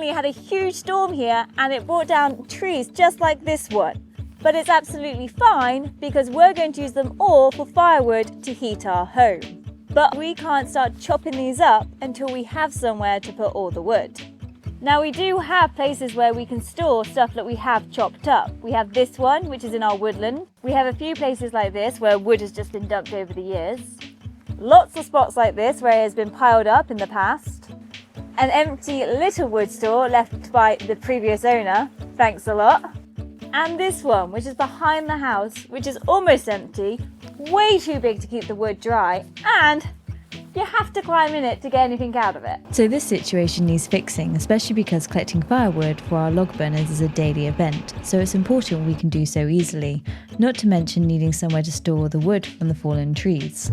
recently had a huge storm here and it brought down trees just like this one. But it's absolutely fine because we're going to use them all for firewood to heat our home. But we can't start chopping these up until we have somewhere to put all the wood. Now we do have places where we can store stuff that we have chopped up. We have this one, which is in our woodland. We have a few places like this where wood has just been dumped over the years. Lots of spots like this where it has been piled up in the past. An empty little wood store left by the previous owner, thanks a lot. And this one, which is behind the house, which is almost empty, way too big to keep the wood dry, and you have to climb in it to get anything out of it. So this situation needs fixing, especially because collecting firewood for our log burners is a daily event, so it's important we can do so easily, not to mention needing somewhere to store the wood from the fallen trees.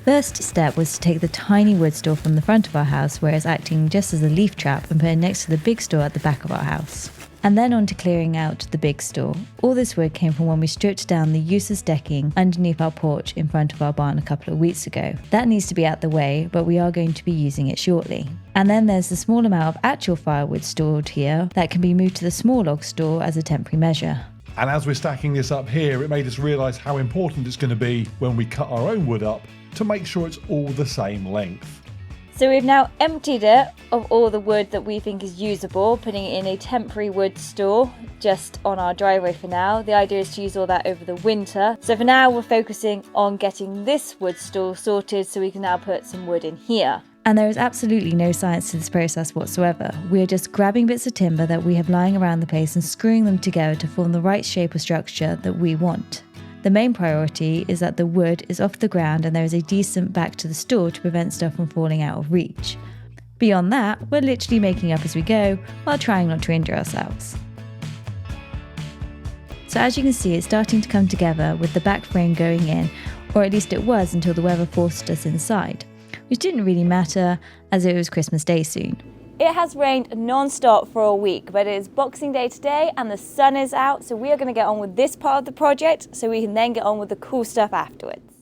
First step was to take the tiny wood store from the front of our house, where it's acting just as a leaf trap, and put it next to the big store at the back of our house. And then on to clearing out the big store. All this wood came from when we stripped down the useless decking underneath our porch in front of our barn a couple of weeks ago. That needs to be out the way, but we are going to be using it shortly. And then there's the small amount of actual firewood stored here that can be moved to the small log store as a temporary measure. And as we're stacking this up here, it made us realise how important it's going to be when we cut our own wood up to make sure it's all the same length. So we've now emptied it of all the wood that we think is usable, putting it in a temporary wood store just on our driveway for now. The idea is to use all that over the winter. So for now we're focusing on getting this wood store sorted so we can now put some wood in here. And there is absolutely no science to this process whatsoever. We are just grabbing bits of timber that we have lying around the place and screwing them together to form the right shape or structure that we want. The main priority is that the wood is off the ground and there is a decent back to the store to prevent stuff from falling out of reach. Beyond that, we're literally making up as we go while trying not to injure ourselves. So as you can see, it's starting to come together with the back frame going in, or at least it was until the weather forced us inside, which didn't really matter as it was Christmas Day soon. It has rained non-stop for a week, but it is Boxing Day today and the sun is out, so we are going to get on with this part of the project so we can then get on with the cool stuff afterwards.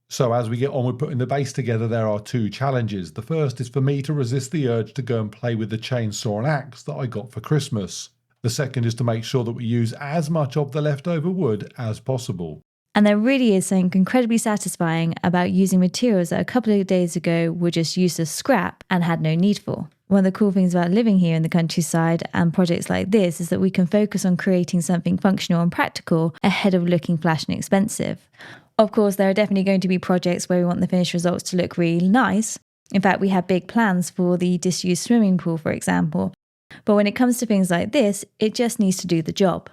So as we get on with putting the base together, there are two challenges. The first is for me to resist the urge to go and play with the chainsaw and axe that I got for Christmas. The second is to make sure that we use as much of the leftover wood as possible. And there really is something incredibly satisfying about using materials that a couple of days ago were just used as scrap and had no need for. One of the cool things about living here in the countryside and projects like this is that we can focus on creating something functional and practical ahead of looking flash and expensive. Of course, there are definitely going to be projects where we want the finished results to look really nice. In fact, we have big plans for the disused swimming pool, for example. But when it comes to things like this, it just needs to do the job.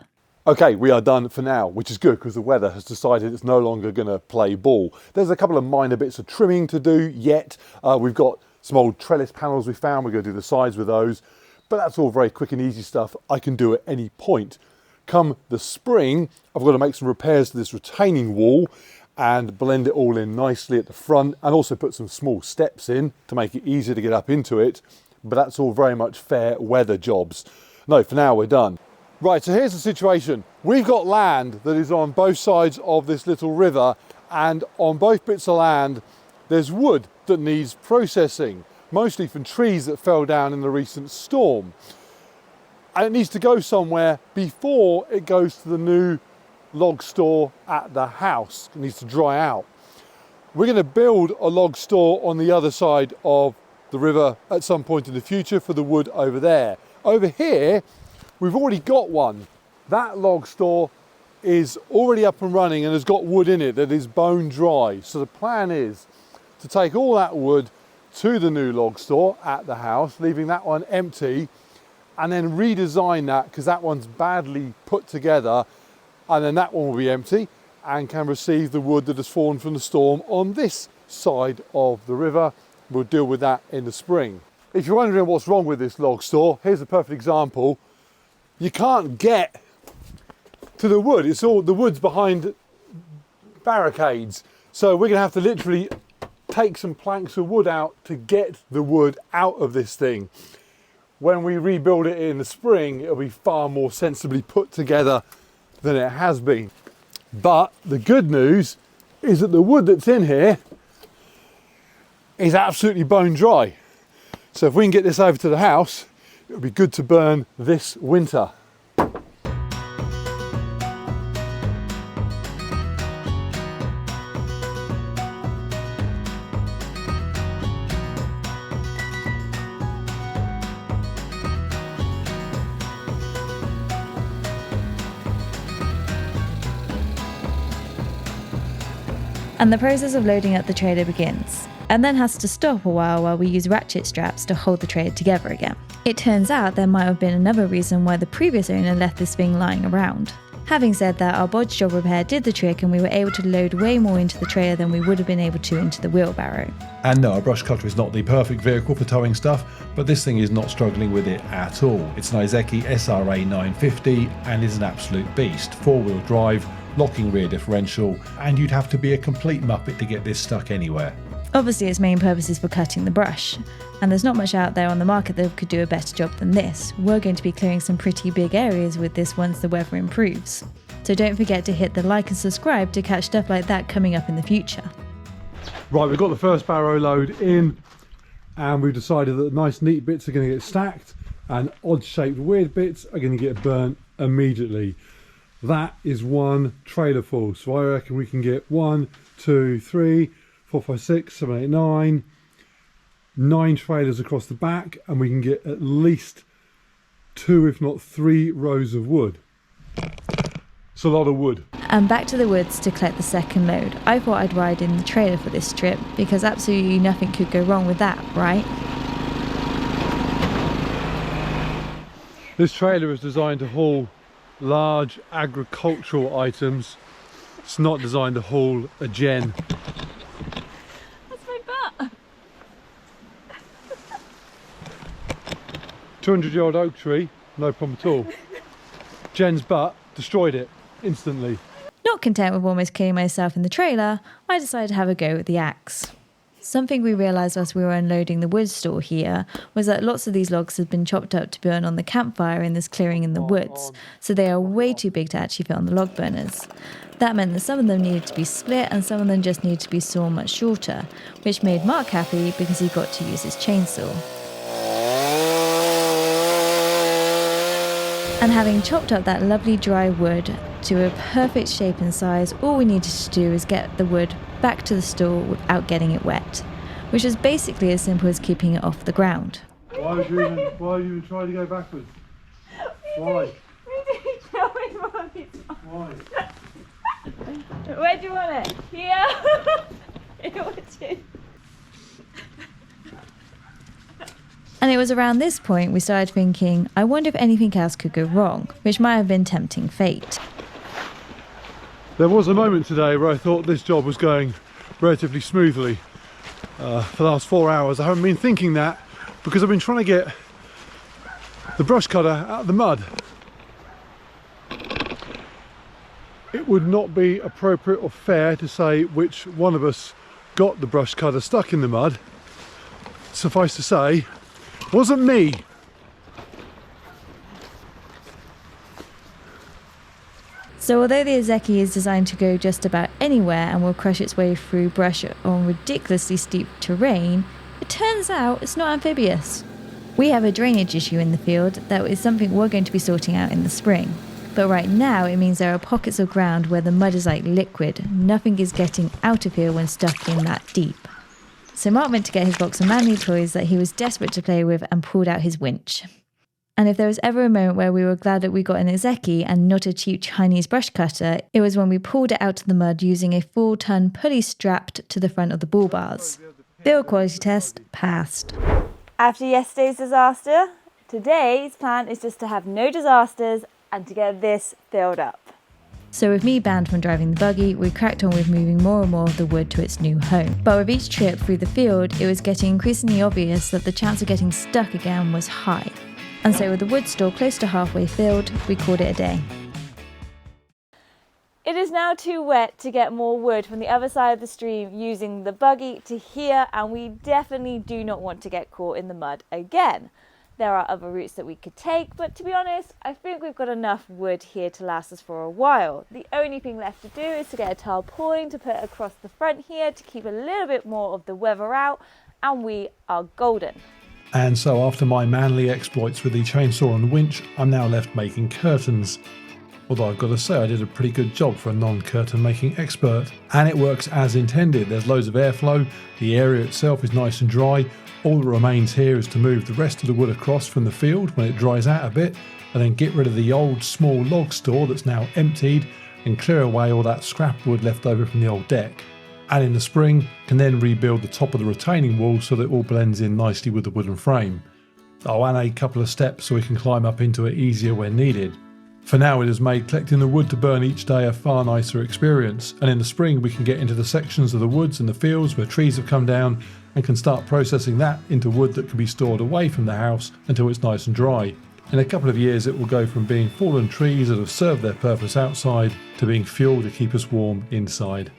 Okay, we are done for now, which is good because the weather has decided it's no longer going to play ball. There's a couple of minor bits of trimming to do yet. We've got some old trellis panels we found. We're going to do the sides with those. But that's all very quick and easy stuff I can do at any point. Come the spring, I've got to make some repairs to this retaining wall and blend it all in nicely at the front, and also put some small steps in to make it easier to get up into it. But that's all very much fair weather jobs. No, for now we're done. Right, so here's the situation. We've got land that is on both sides of this little river, and on both bits of land there's wood that needs processing, mostly from trees that fell down in the recent storm. And it needs to go somewhere before it goes to the new log store at the house. It needs to dry out. We're going to build a log store on the other side of the river at some point in the future for the wood over there. Over here, we've already got one. That log store is already up and running and has got wood in it that is bone dry. So the plan is to take all that wood to the new log store at the house, leaving that one empty, and then redesign that because that one's badly put together, and then that one will be empty and can receive the wood that has fallen from the storm on this side of the river. We'll deal with that in the spring. If you're wondering what's wrong with this log store, here's a perfect example. You can't get to the wood. It's all, the wood's behind barricades. So we're gonna have to literally take some planks of wood out to get the wood out of this thing. When we rebuild it in the spring, it'll be far more sensibly put together than it has been. But the good news is that the wood that's in here is absolutely bone dry. So if we can get this over to the house, it would be good to burn this winter. And the process of loading up the trailer begins, and then has to stop a while we use ratchet straps to hold the trailer together again. It turns out there might have been another reason why the previous owner left this thing lying around. Having said that, our bodge job repair did the trick and we were able to load way more into the trailer than we would have been able to into the wheelbarrow. And no, a brush cutter is not the perfect vehicle for towing stuff, but this thing is not struggling with it at all. It's an Izeki SRA 950 and is an absolute beast. 4-wheel drive, locking rear differential, and you'd have to be a complete muppet to get this stuck anywhere. Obviously its main purpose is for cutting the brush, and there's not much out there on the market that could do a better job than this. We're going to be clearing some pretty big areas with this once the weather improves. So don't forget to hit the like and subscribe to catch stuff like that coming up in the future. Right, we've got the first barrow load in, and we've decided that the nice neat bits are going to get stacked and odd shaped weird bits are going to get burnt immediately. That is one trailer full, so I reckon we can get 1, 2, 3, 4, 5, 6, 7, 8, 9, 9 trailers across the back, and we can get at least 2 if not 3 rows of wood. It's a lot of wood. And back to the woods to collect the second load. I thought I'd ride in the trailer for this trip because absolutely nothing could go wrong with that, right? This trailer is designed to haul large agricultural items. It's not designed to haul a gen. That's my butt. 200-year-old oak tree, no problem at all. Jen's butt destroyed it instantly. Not content with almost killing myself in the trailer, I decided to have a go with the axe. Something we realised as we were unloading the wood store here was that lots of these logs had been chopped up to burn on the campfire in this clearing in the woods, so they are way too big to actually fit on the log burners. That meant that some of them needed to be split and some of them just needed to be sawn much shorter, which made Mark happy because he got to use his chainsaw. And having chopped up that lovely dry wood to a perfect shape and size, all we needed to do was get the wood back to the store without getting it wet, which is basically as simple as keeping it off the ground. Why are you even trying to go backwards? Why? We didn't tell me about it. Why? Where do you want it? Here? And it was around this point we started thinking, I wonder if anything else could go wrong, which might have been tempting fate. There was a moment today where I thought this job was going relatively smoothly. For the last 4 hours I haven't been thinking that because I've been trying to get the brush cutter out of the mud. It would not be appropriate or fair to say which one of us got the brush cutter stuck in the mud. Suffice to say, it wasn't me. So although the Izeki is designed to go just about anywhere and will crush its way through brush on ridiculously steep terrain, it turns out it's not amphibious. We have a drainage issue in the field that is something we're going to be sorting out in the spring. But right now it means there are pockets of ground where the mud is like liquid. Nothing is getting out of here when stuck in that deep. So Mark went to get his box of manly toys that he was desperate to play with and pulled out his winch. And if there was ever a moment where we were glad that we got an Izeki and not a cheap Chinese brush cutter, it was when we pulled it out of the mud using a 4-ton pulley strapped to the front of the bull bars. Build quality test passed. After yesterday's disaster, today's plan is just to have no disasters and to get this filled up. So with me banned from driving the buggy, we cracked on with moving more and more of the wood to its new home. But with each trip through the field, it was getting increasingly obvious that the chance of getting stuck again was high. And so with the wood store close to halfway filled, we called it a day. It is now too wet to get more wood from the other side of the stream using the buggy to here, and we definitely do not want to get caught in the mud again. There are other routes that we could take, but to be honest, I think we've got enough wood here to last us for a while. The only thing left to do is to get a tarpaulin to put across the front here to keep a little bit more of the weather out, and we are golden. And so after my manly exploits with the chainsaw and winch, I'm now left making curtains. Although I've got to say I did a pretty good job for a non-curtain making expert. And it works as intended. There's loads of airflow, the area itself is nice and dry. All that remains here is to move the rest of the wood across from the field when it dries out a bit, and then get rid of the old small log store that's now emptied and clear away all that scrap wood left over from the old deck. And in the spring, can then rebuild the top of the retaining wall so that it all blends in nicely with the wooden frame. Oh, and a couple of steps so we can climb up into it easier when needed. For now, it has made collecting the wood to burn each day a far nicer experience, and in the spring we can get into the sections of the woods and the fields where trees have come down and can start processing that into wood that can be stored away from the house until it's nice and dry. In a couple of years it will go from being fallen trees that have served their purpose outside to being fuel to keep us warm inside.